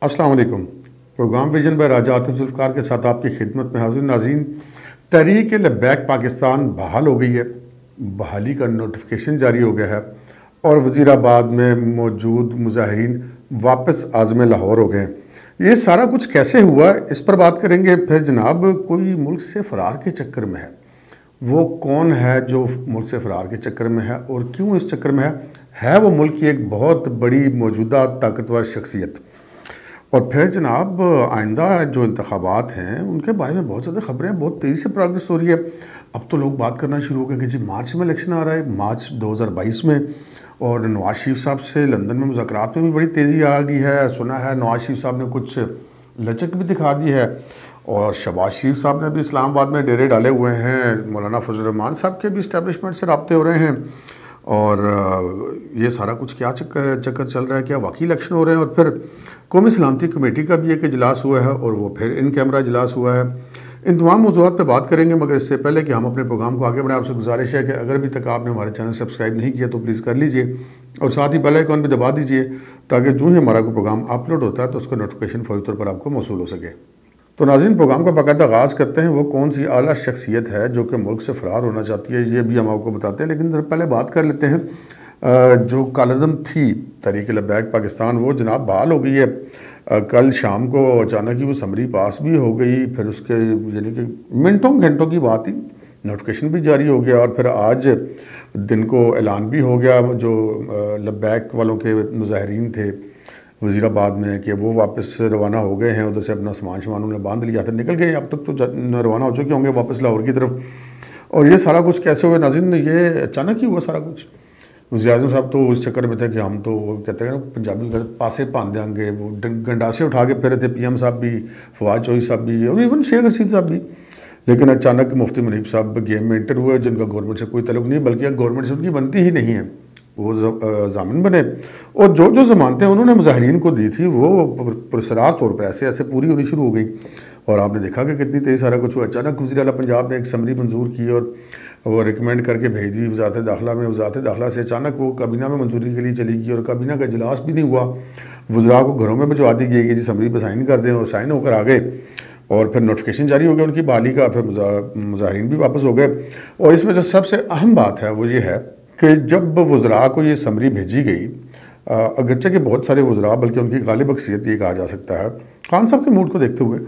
السلام علیکم۔ Programme vision by راجہ عاطف ذوالفقار کے ساتھ آپ کی خدمت میں حاضر ناظرین۔ تحریک لبیک پاکستان بحال ہو گئی ہے، بحالی کا نوٹیفیکیشن جاری ہو گیا ہے اور وزیر آباد میں موجود مظاہرین واپس عازم لاہور ہو گئے ہیں۔ یہ سارا کچھ کیسے ہوا اس پر بات کریں گے۔ پھر جناب کوئی ملک سے فرار کے چکر میں ہے، وہ کون ہے جو ملک سے فرار کے چکر میں ہے اور کیوں اس چکر میں ہے وہ ملک کی ایک بہت بڑی موجودہ طاقتور شخصیت۔ اور پھر جناب آئندہ جو انتخابات ہیں ان کے بارے میں بہت زیادہ خبریں ہیں، بہت تیزی سے پروگریس ہو رہی ہے۔ اب تو لوگ بات کرنا شروع ہو گئے کہ جی مارچ میں الیکشن آ رہا ہے، مارچ 2022 میں، اور نواز شریف صاحب سے لندن میں مذاکرات میں بھی بڑی تیزی آ گئی ہے۔ سنا ہے نواز شریف صاحب نے کچھ لچک بھی دکھا دی ہے، اور شہباز شریف صاحب نے بھی اسلام آباد میں ڈیرے ڈالے ہوئے ہیں۔ مولانا فضل الرحمان صاحب کے بھی اسٹیبلشمنٹ سے رابطے ہو رہے ہیں، اور یہ سارا کچھ کیا چکر چل رہا ہے، کیا واقعی الیکشن ہو رہے ہیں؟ اور پھر قومی سلامتی کمیٹی کا بھی ایک اجلاس ہوا ہے اور وہ پھر ان کیمرہ اجلاس ہوا ہے۔ ان تمام موضوعات پہ بات کریں گے، مگر اس سے پہلے کہ ہم اپنے پروگرام کو آگے بڑھائیں، آپ سے گزارش ہے کہ اگر ابھی تک آپ نے ہمارے چینل سبسکرائب نہیں کیا تو پلیز کر لیجئے، اور ساتھ ہی بیل آئیکن بھی دبا دیجئے تاکہ جو ہی ہمارا کوئی پروگرام اپلوڈ ہوتا ہے تو اس کا نوٹیفیکیشن فوری طور پر آپ کو موصول ہو سکے۔ تو ناظرین پروگرام کا باقاعدہ آغاز کرتے ہیں۔ وہ کون سی اعلیٰ شخصیت ہے جو کہ ملک سے فرار ہونا چاہتی ہے، یہ بھی ہم آپ کو بتاتے ہیں، لیکن پہلے بات کر لیتے ہیں جو کالعدم تھی تحریک لبیک پاکستان، وہ جناب بحال ہو گئی ہے۔ کل شام کو اچانک ہی وہ سمری پاس بھی ہو گئی، پھر اس کے یعنی کہ منٹوں گھنٹوں کی بات ہی، نوٹیفیکیشن بھی جاری ہو گیا، اور پھر آج دن کو اعلان بھی ہو گیا جو لبیک والوں کے مظاہرین تھے وزیر آباد میں کہ وہ واپس روانہ ہو گئے ہیں، ادھر سے اپنا سامان انہوں نے باندھ لیا تھا، نکل گئے، اب تک تو روانہ ہو چکے ہوں گے واپس لاہور کی طرف۔ اور یہ سارا کچھ کیسے ہوئے ناظرین؟ یہ اچانک ہی ہوا سارا کچھ۔ وزیر اعظم صاحب تو اس چکر میں تھے کہ ہم تو وہ کہتے ہیں پنجابی پاسے پان دیں گے، وہ گنڈاسے اٹھا کے پھرے تھے، پی ایم صاحب بھی، فواد چوہدری صاحب بھی، اور ایون شیخ رشید صاحب بھی۔ لیکن اچانک مفتی منیب صاحب گیم میں انٹر ہوئے، جن کا گورنمنٹ سے کوئی تعلق نہیں، بلکہ گورنمنٹ سے ان کی بنتی ہی نہیں ہے، وہ ضامن بنے، اور جو ضمانتیں انہوں نے مظاہرین کو دی تھی وہ پرسرار طور پر ایسے ایسے پوری ہونی شروع ہو گئی، اور آپ نے دیکھا کہ کتنی تیز سارا کچھ ہوا۔ اچانک وزیر اعلیٰ پنجاب نے ایک سمری منظور کی اور وہ ریکمینڈ کر کے بھیج دی وزارت داخلہ میں، وزارت داخلہ سے اچانک وہ کابینہ میں منظوری کے لیے چلی گئی، اور کابینہ کا اجلاس بھی نہیں ہوا، وزراء کو گھروں میں بھجوا دی گئی کہ جی سمری پہ سائن کر دیں، اور سائن ہو کر آ گئے، اور پھر نوٹیفیکیشن جاری ہو گیا ان کی بحالی کا، پھر مظاہرین بھی واپس ہو گئے۔ اور اس میں جو سب سے اہم بات ہے وہ یہ ہے کہ جب وزراء کو یہ سمری بھیجی گئی، اگرچہ کہ بہت سارے وزراء، بلکہ ان کی غالب اکثریت یہ کہا جا سکتا ہے، خان صاحب کے موڈ کو دیکھتے ہوئے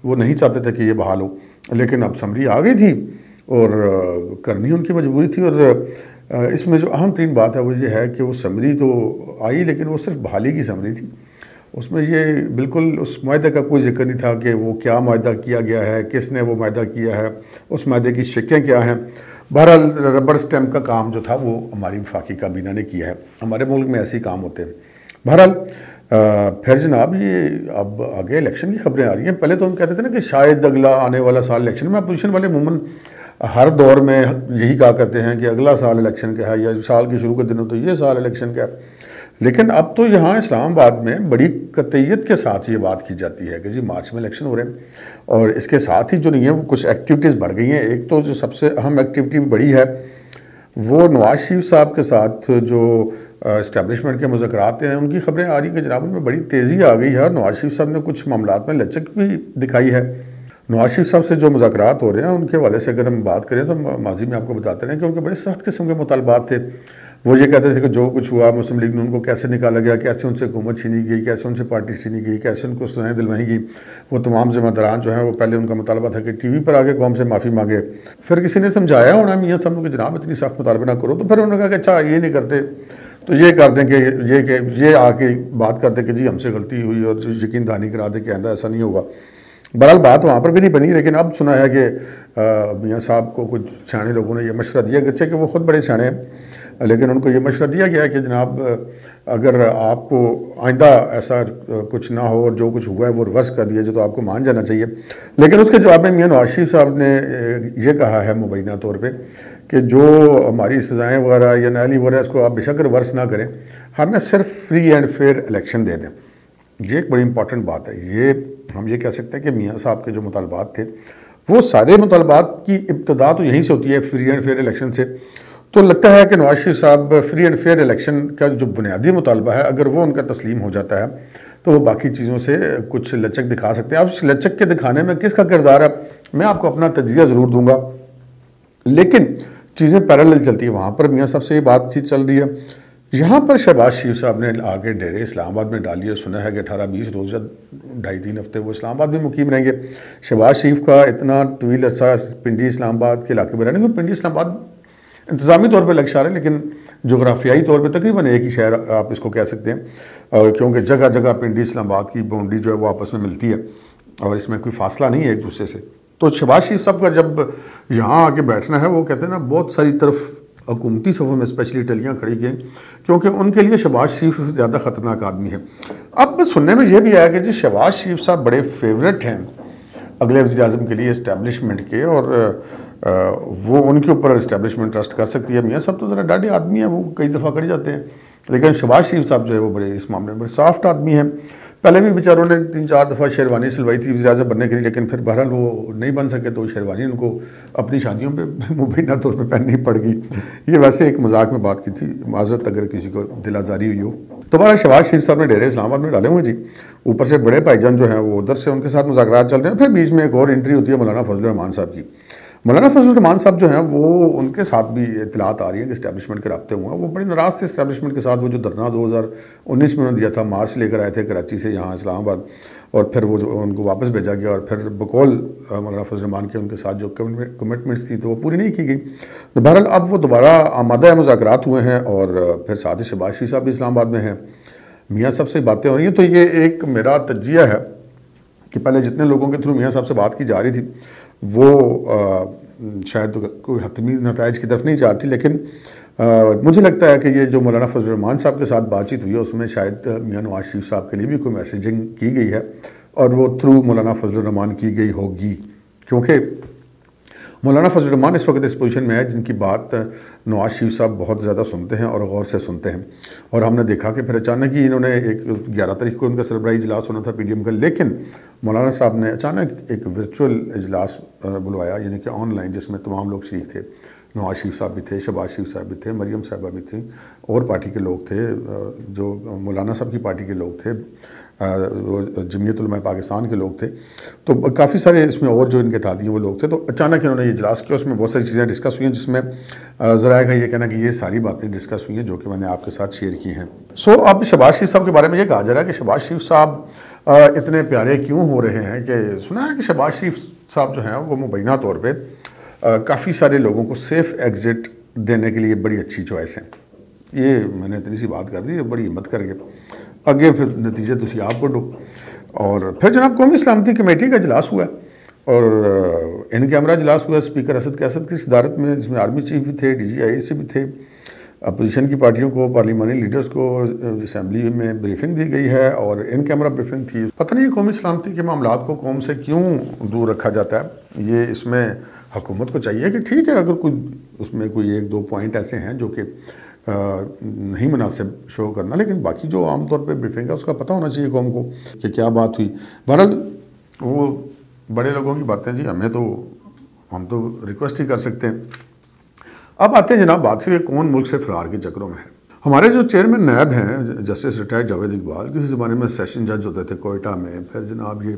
وہ نہیں چاہتے تھے کہ یہ بحال ہو، لیکن اب سمری آ گئی تھی اور کرنی ان کی مجبوری تھی۔ اور اس میں جو اہم ترین بات ہے وہ یہ ہے کہ وہ سمری تو آئی، لیکن وہ صرف بحالی کی سمری تھی، اس میں یہ بالکل اس معاہدے کا کوئی ذکر نہیں تھا کہ وہ کیا معاہدہ کیا گیا ہے، کس نے وہ معاہدہ کیا ہے، اس معاہدے کی شکیں کیا ہیں۔ بہرحال ربر سٹیمپ کا کام جو تھا وہ ہماری وفاقی کابینہ نے کیا ہے، ہمارے ملک میں ایسے ہی کام ہوتے ہیں۔ بہرحال پھر جناب یہ اب آگے الیکشن کی خبریں آ رہی ہیں۔ پہلے تو ہم کہتے تھے نا کہ شاید اگلا آنے والا سال الیکشن میں، اپوزیشن والے عموماً ہر دور میں یہی کہا کرتے ہیں کہ اگلا سال الیکشن کا ہے، یا سال کے شروع کے دنوں تو یہ سال الیکشن کا ہے، لیکن اب تو یہاں اسلام آباد میں بڑی قطعیت کے ساتھ یہ بات کی جاتی ہے کہ جی مارچ میں الیکشن ہو رہے ہیں، اور اس کے ساتھ ہی جو نہیں ہے وہ کچھ ایکٹیویٹیز بڑھ گئی ہیں۔ ایک تو جو سب سے اہم ایکٹیویٹی بڑی ہے وہ نواز شریف صاحب کے ساتھ جو اسٹیبلشمنٹ کے مذاکرات ہیں ان کی خبریں آ رہی کہ جناب ان میں بڑی تیزی آ گئی ہے، اور نواز شریف صاحب نے کچھ معاملات میں لچک بھی دکھائی ہے۔ نواز شریف صاحب سے جو مذاکرات ہو رہے ہیں ان کے حوالے سے اگر ہم بات کریں تو ماضی میں آپ کو بتاتے رہے ہیں کہ ان کے بڑے سخت قسم کے مطالبات تھے۔ وہ یہ کہتے تھے کہ جو کچھ ہوا مسلم لیگ نے ان کو کیسے نکالا گیا، کیسے ان سے حکومت چھینی گئی، کیسے ان سے پارٹی چھینی گئی، کیسے ان کو سزائیں دلوائی گئی، وہ تمام ذمہ داران جو ہیں وہ پہلے ان کا مطالبہ تھا کہ ٹی وی پر آگے قوم سے معافی مانگے۔ پھر کسی نے سمجھایا ہونا میاں صاحب کہ جناب اتنی سخت مطالبہ نہ کرو، تو پھر انہوں نے کہا کہ اچھا یہ نہیں کرتے تو یہ کر دیں کہ یہ آ کے بات کرتے کہ جی ہم سے غلطی ہوئی، اور یقین دہانی کرا دے کہ آئندہ ایسا نہیں ہوگا۔ بہرحال بات وہاں پر بھی نہیں بنی، لیکن اب سنا ہے کہ میاں صاحب کو کچھ سیانے لوگوں نے یہ مشورہ دیا، اگرچہ کہ وہ خود بڑے سیانے ہیں، لیکن ان کو یہ مشورہ دیا گیا ہے کہ جناب اگر آپ کو آئندہ ایسا کچھ نہ ہو اور جو کچھ ہوا ہے وہ ریورس کر دیا جائے تو آپ کو مان جانا چاہیے۔ لیکن اس کے جواب میں میاں نواز شریف صاحب نے یہ کہا ہے مبینہ طور پہ کہ جو ہماری سزائیں وغیرہ یا نااہلی وغیرہ اس کو آپ بے شک ریورس نہ کریں، ہمیں صرف فری اینڈ فیئر الیکشن دے دیں۔ یہ ایک بڑی امپورٹنٹ بات ہے۔ یہ ہم یہ کہہ سکتے ہیں کہ میاں صاحب کے جو مطالبات تھے وہ سارے مطالبات کی ابتدا تو یہیں سے ہوتی ہے، فری اینڈ فیئر الیکشن سے۔ تو لگتا ہے کہ نواز شریف صاحب فری اینڈ فیئر الیکشن کا جو بنیادی مطالبہ ہے اگر وہ ان کا تسلیم ہو جاتا ہے تو وہ باقی چیزوں سے کچھ لچک دکھا سکتے ہیں. اب اس لچک کے دکھانے میں کس کا کردار ہے میں آپ کو اپنا تجزیہ ضرور دوں گا, لیکن چیزیں پیرالل چلتی ہیں. وہاں پر میاں صاحب سے یہ بات چیت چل رہی ہے, یہاں پر شہباز شریف صاحب نے آگے ڈیرے اسلام آباد میں ڈالی ہے. سنا ہے کہ 18-20 روز یا 2.5-3 ہفتے وہ اسلام آباد میں مقیم رہیں گے. شہباز شریف کا اتنا طویل عرصہ پنڈی اسلام آباد کے علاقے میں رہنے کو, پنڈی اسلام آباد انتظامی طور پہ لگ شہر ہے لیکن جغرافیائی طور پہ تقریباً ایک ہی شہر آپ اس کو کہہ سکتے ہیں, کیونکہ جگہ جگہ پنڈی اسلام آباد کی باؤنڈری جو ہے وہ آپس میں ملتی ہے اور اس میں کوئی فاصلہ نہیں ہے ایک دوسرے سے. تو شہباز شریف صاحب کا جب یہاں آ کے بیٹھنا ہے, وہ کہتے ہیں نا بہت ساری طرف حکومتی صفوں میں اسپیشلی ٹلیاں کھڑی گئیں, کیونکہ ان کے لیے شہباز شریف زیادہ خطرناک آدمی ہے. اب سننے میں یہ بھی آیا کہ جی شہباز شریف صاحب بڑے فیوریٹ ہیں اگلے وزیر اعظم کے لیے اسٹیبلشمنٹ کے, اور وہ ان کے اوپر اسٹیبلشمنٹ ٹرسٹ کر سکتی ہے. میاں صاحب تو ذرا ڈاڈے آدمی ہیں, وہ کئی دفعہ کر جاتے ہیں, لیکن شہباز شریف صاحب جو ہے وہ بڑے اس معاملے میں بڑے سافٹ آدمی ہیں. پہلے بھی بیچاروں نے 3-4 دفعہ شیروانی سلوائی تھی وزیر اعظم بننے کے لیے, لیکن پھر بہرحال وہ نہیں بن سکے تو شیروانی ان کو اپنی شادیوں پہ مبینہ طور پہ پہننی پڑ گئی. یہ ویسے ایک مذاق میں بات کی تھی, معذرت اگر کسی کو دل آزاری ہوئی ہو. دوبارہ شہباز شریف صاحب نے ڈیرے اسلام آباد میں ڈالے ہوئے جی. اوپر سے بڑے بھائی جان جو ہیں وہ ادھر سے ان کے ساتھ مذاکرات چل رہے ہیں. پھر بیچ میں ایک اور انٹری ہوتی ہے مولانا فضل الرحمان صاحب کی. مولانا فضل الرحمان صاحب جو ہیں وہ ان کے ساتھ بھی اطلاعات آ رہی ہیں کہ اسٹیبلشمنٹ کے رابطے ہوئے ہیں. وہ بڑے ناراض تھے اسٹیبلشمنٹ کے ساتھ. وہ جو دھرنا 2019 میں انہوں نے دیا تھا, مارچ لے کر آئے تھے کراچی سے یہاں اسلام آباد, اور پھر وہ ان کو واپس بھیجا گیا, اور پھر بقول مولانا فضل الرحمان کے ان کے ساتھ جو کمٹمنٹس تھیں تو وہ پوری نہیں کی گئی. تو بہرحال اب وہ دوبارہ آمادہ مذاکرات ہوئے ہیں, اور پھر ساتھ ہی شہباز شریف صاحب بھی اسلام آباد میں ہیں. میاں صاحب سے باتیں ہو رہی ہیں. تو یہ ایک میرا تجزیہ ہے کہ پہلے جتنے لوگوں کے تھرو میاں صاحب سے بات کی جا رہی تھی وہ شاید کوئی حتمی نتائج کی طرف نہیں جا رہی تھی, لیکن مجھے لگتا ہے کہ یہ جو مولانا فضل الرحمان صاحب کے ساتھ بات چیت ہوئی ہے اس میں شاید میاں نواز شریف صاحب کے لیے بھی کوئی میسیجنگ کی گئی ہے, اور وہ تھرو مولانا فضل الرحمان کی گئی ہوگی, کیونکہ مولانا فضل الرحمان اس وقت اس پوزیشن میں ہے جن کی بات نواز شریف صاحب بہت زیادہ سنتے ہیں اور غور سے سنتے ہیں. اور ہم نے دیکھا کہ پھر اچانک ہی انہوں نے 11 تاریخ کو ان کا سربراہی اجلاس ہونا تھا پی ڈی ایم کا, لیکن مولانا صاحب نے اچانک ایک ورچوئل اجلاس بلوایا, یعنی کہ آن لائن, جس میں تمام لوگ شریک تھے. نواز شریف صاحب بھی تھے, شہباز شریف صاحب بھی تھے, مریم صاحبہ بھی تھیں, اور پارٹی کے لوگ تھے, جو مولانا صاحب کی پارٹی کے لوگ تھے, وہ جمعیت علماء پاکستان کے لوگ تھے. تو کافی سارے اس میں اور جو ان کے اتحادی ہیں وہ لوگ تھے. تو اچانک انہوں نے یہ اجلاس کیا, اس میں بہت ساری چیزیں ڈسکس ہوئی ہیں, جس میں ذرائع کا یہ کہنا کہ یہ ساری باتیں ڈسکس ہوئی ہیں جو کہ میں نے آپ کے ساتھ شیئر کی ہیں. اب شہباز شریف صاحب کے بارے میں یہ کہا جا رہا ہے کہ شہباز شریف صاحب اتنے پیارے کیوں ہو رہے ہیں, کہ سنا ہے کہ شہباز شریف صاحب جو ہیں وہ مبینہ طور پہ کافی سارے لوگوں کو سیف ایگزٹ دینے کے لیے بڑی اچھی چوائس ہیں. یہ میں نے اتنی سی بات کر دی, بڑی ہمت کر کے اگے پھر نتیجے تسی آپ کڈو. اور پھر جناب قومی سلامتی کمیٹی کا اجلاس ہوا اور ان کیمرہ اجلاس ہوا اسپیکر اسد قیصر کی صدارت میں, جس میں آرمی چیف بھی تھے, ڈی جی آئی سے بھی تھے, اپوزیشن کی پارٹیوں کو, پارلیمانی لیڈرز کو اسمبلی میں بریفنگ دی گئی ہے, اور ان کیمرہ بریفنگ تھی. پتہ نہیں قومی سلامتی کے معاملات کو قوم سے کیوں دور رکھا جاتا ہے. یہ اس میں حکومت کو چاہیے کہ ٹھیک ہے اگر کوئی اس میں کوئی 1-2 پوائنٹ ایسے ہیں جو کہ نہیں مناسب شو کرنا, لیکن باقی جو عام طور پہ بریفنگ ہے اس کا پتہ ہونا چاہیے قوم کو کہ کیا بات ہوئی. بہرحال وہ بڑے لوگوں کی باتیں جی ہم تو ریکویسٹ ہی کر سکتے ہیں. اب آتے ہیں جناب بات ہوئی کون ملک سے فرار کے چکروں میں ہے. ہمارے جو چیئرمین نیب ہیں جسٹس ریٹائرڈ جاوید اقبال, کسی زمانے میں سیشن جج ہوتے تھے کوئٹہ میں, پھر جناب یہ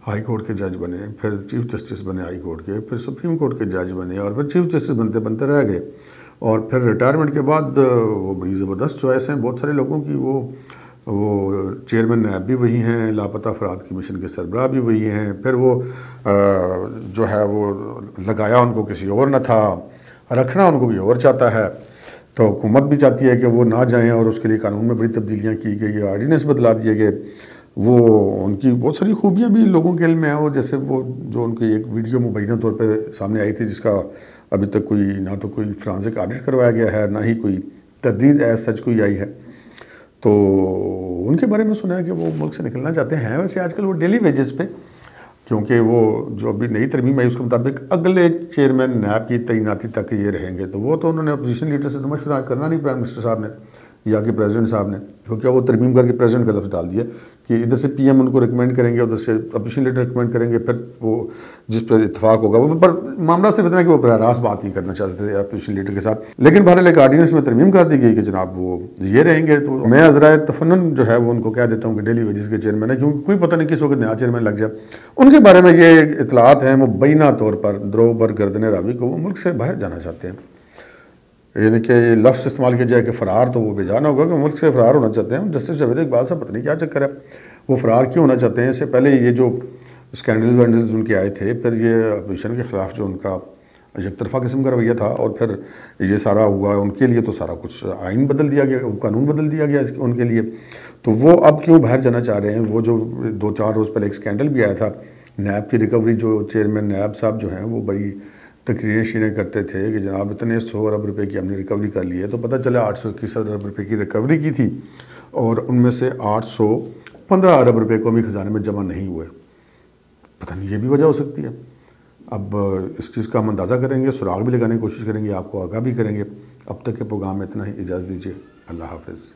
ہائی کورٹ کے جج بنے, پھر چیف جسٹس بنے ہائی کورٹ کے, پھر سپریم کورٹ کے جج بنے, اور پھر چیف جسٹس بنتے بنتے رہ گئے, اور پھر ریٹائرمنٹ کے بعد وہ بڑی زبردست چوائس ہیں بہت سارے لوگوں کی. وہ چیئرمین نیب بھی وہی ہیں, لاپتہ افراد کی مشن کے سربراہ بھی وہی ہیں, پھر وہ جو ہے وہ لگایا ان کو کسی اور نہ تھا, رکھنا ان کو کوئی اور چاہتا ہے. تو حکومت بھی چاہتی ہے کہ وہ نہ جائیں, اور اس کے لیے قانون میں بڑی تبدیلیاں کی گئی, آرڈیننس بدلا دیے گئے. وہ ان کی بہت ساری خوبیاں بھی لوگوں کے علم میں ہیں. وہ جیسے وہ جو ان کی ایک ویڈیو مبینہ طور پہ سامنے آئی تھی, جس کا ابھی تک کوئی نہ تو کوئی فرانزک آڈٹ کروایا گیا ہے, نہ ہی کوئی تردید ایز سچ کوئی آئی ہے. تو ان کے بارے میں سنا ہے کہ وہ ملک سے نکلنا چاہتے ہیں. ویسے آج کل وہ ڈیلی ویجز پہ, کیونکہ وہ جو ابھی نئی ترمیم آئی اس کے مطابق اگلے چیئرمین نیب کی تعیناتی تک یہ رہیں گے. تو وہ تو انہوں نے اپوزیشن لیڈر سے تو مشورہ کرنا نہیں پرائم منسٹر صاحب نے یا کہ پریزیڈنٹ صاحب نے, کیونکہ وہ ترمیم کر کے پریزیڈنٹ کا لفظ ڈال دیا کہ ادھر سے پی ایم ان کو ریکمینڈ کریں گے, ادھر سے اپوزیشن لیڈر ریکمینڈ کریں گے, پھر وہ جس پر اتفاق ہوگا وہ. پر معاملہ صرف اتنا کہ وہ براہ راست بات نہیں کرنا چاہتے تھے اپوزیشن لیڈر کے ساتھ. لیکن بہرحال ایک آرڈیننس میں ترمیم کر دی گئی کہ جناب وہ یہ رہیں گے. تو میں عذرائے تفنن جو ہے وہ ان کو کہہ دیتا ہوں کہ ڈیلی ویجز کے چیئرمین ہے, کیونکہ کوئی پتہ نہیں کس وقت نیا چیئرمین لگ جائے. ان کے بارے میں یہ اطلاعات ہیں مبینہ طور پر دروغ بر گردن راوی کو وہ ملک سے باہر جانا چاہتے ہیں. یعنی کہ یہ لفظ استعمال کیا جائے کہ فرار, تو وہ بے جانا ہوگا کہ ملک سے فرار ہونا چاہتے ہیں. جسٹس جاوید اقبال صاحب پتہ نہیں کیا چکر ہے, وہ فرار کیوں ہونا چاہتے ہیں. اس سے پہلے یہ جو اسکینڈل وینڈلز ان کے آئے تھے, پھر یہ اپوزیشن کے خلاف جو ان کا یک طرفہ قسم کا رویہ تھا, اور پھر یہ سارا ہوا ان کے لیے, تو سارا کچھ آئین بدل دیا گیا, قانون بدل دیا گیا ان کے لیے. تو وہ اب کیوں باہر جانا چاہ رہے ہیں. وہ جو 2-4 روز پہلے ایک اسکینڈل بھی آیا تھا, نیب کی ریکوری, جو چیئرمین نیب صاحب جو ہیں وہ بڑی تقریریں شیریں کرتے تھے کہ جناب اتنے 100 ارب روپے کی ہم نے ریکوری کر لی ہے. تو پتہ چلا 821 ارب روپے کی ریکوری کی تھی, اور ان میں سے 815 ارب روپے کو بھی خزانے میں جمع نہیں ہوئے. پتہ نہیں یہ بھی وجہ ہو سکتی ہے. اب اس چیز کا ہم اندازہ کریں گے, سراغ بھی لگانے کی کوشش کریں گے, آپ کو آگاہ بھی کریں گے. اب تک کے پروگرام میں اتنا ہی, اجازت دیجیے. اللہ حافظ.